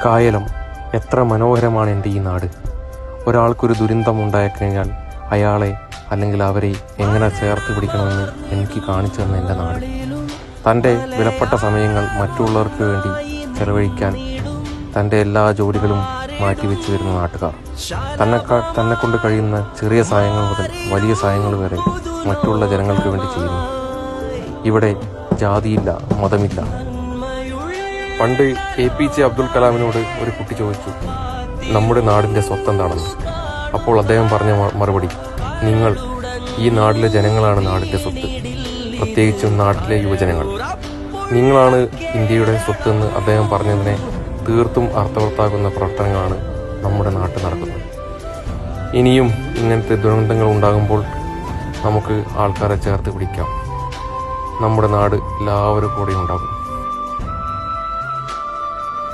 കായലം, എത്ര മനോഹരമാണ് എൻ്റെ ഈ നാട്. ഒരാൾക്കൊരു ദുരന്തം ഉണ്ടായിക്കഴിഞ്ഞാൽ അയാളെ അല്ലെങ്കിൽ അവരെ എങ്ങനെ ചേർത്ത് പിടിക്കണമെന്ന് എനിക്ക് കാണിച്ചു തന്ന എൻ്റെ നാട്. തൻ്റെ വിലപ്പെട്ട സമയങ്ങൾ മറ്റുള്ളവർക്ക് വേണ്ടി ചെലവഴിക്കാൻ തൻ്റെ എല്ലാ ജോലികളും മാറ്റിവെച്ച് വരുന്ന നാട്ടുകാർ, തന്നെ കൊണ്ട് കഴിയുന്ന ചെറിയ സഹായങ്ങൾ മുതൽ വലിയ സഹായങ്ങൾ വരെ മറ്റുള്ള ജനങ്ങൾക്ക് വേണ്ടി ചെയ്യുന്നു. ഇവിടെ ജാതിയില്ല, മതമില്ല. പണ്ട് APJ അബ്ദുൽ കലാമിനോട് ഒരു കുട്ടി ചോദിച്ചു, നമ്മുടെ നാടിൻ്റെ സ്വത്ത് എന്താണെന്ന്. അപ്പോൾ അദ്ദേഹം പറഞ്ഞ മറുപടി, നിങ്ങൾ, ഈ നാട്ടിലെ ജനങ്ങളാണ് നാടിൻ്റെ സ്വത്ത്, പ്രത്യേകിച്ചും നാട്ടിലെ യുവജനങ്ങൾ. നിങ്ങളാണ് ഇന്ത്യയുടെ സ്വത്ത് എന്ന് അദ്ദേഹം പറഞ്ഞതിനെ തീർത്തും അർത്ഥവത്താക്കുന്ന പ്രവർത്തനങ്ങളാണ് നമ്മുടെ നാട്ടിൽ നടക്കുന്നത്. ഇനിയും ഇങ്ങനത്തെ ദുരന്തങ്ങൾ ഉണ്ടാകുമ്പോൾ നമുക്ക് ആൾക്കാരെ ചേർത്ത് പിടിക്കാം. നമ്മുടെ നാട് എല്ലാവരും കൂടെ ഉണ്ടാകും.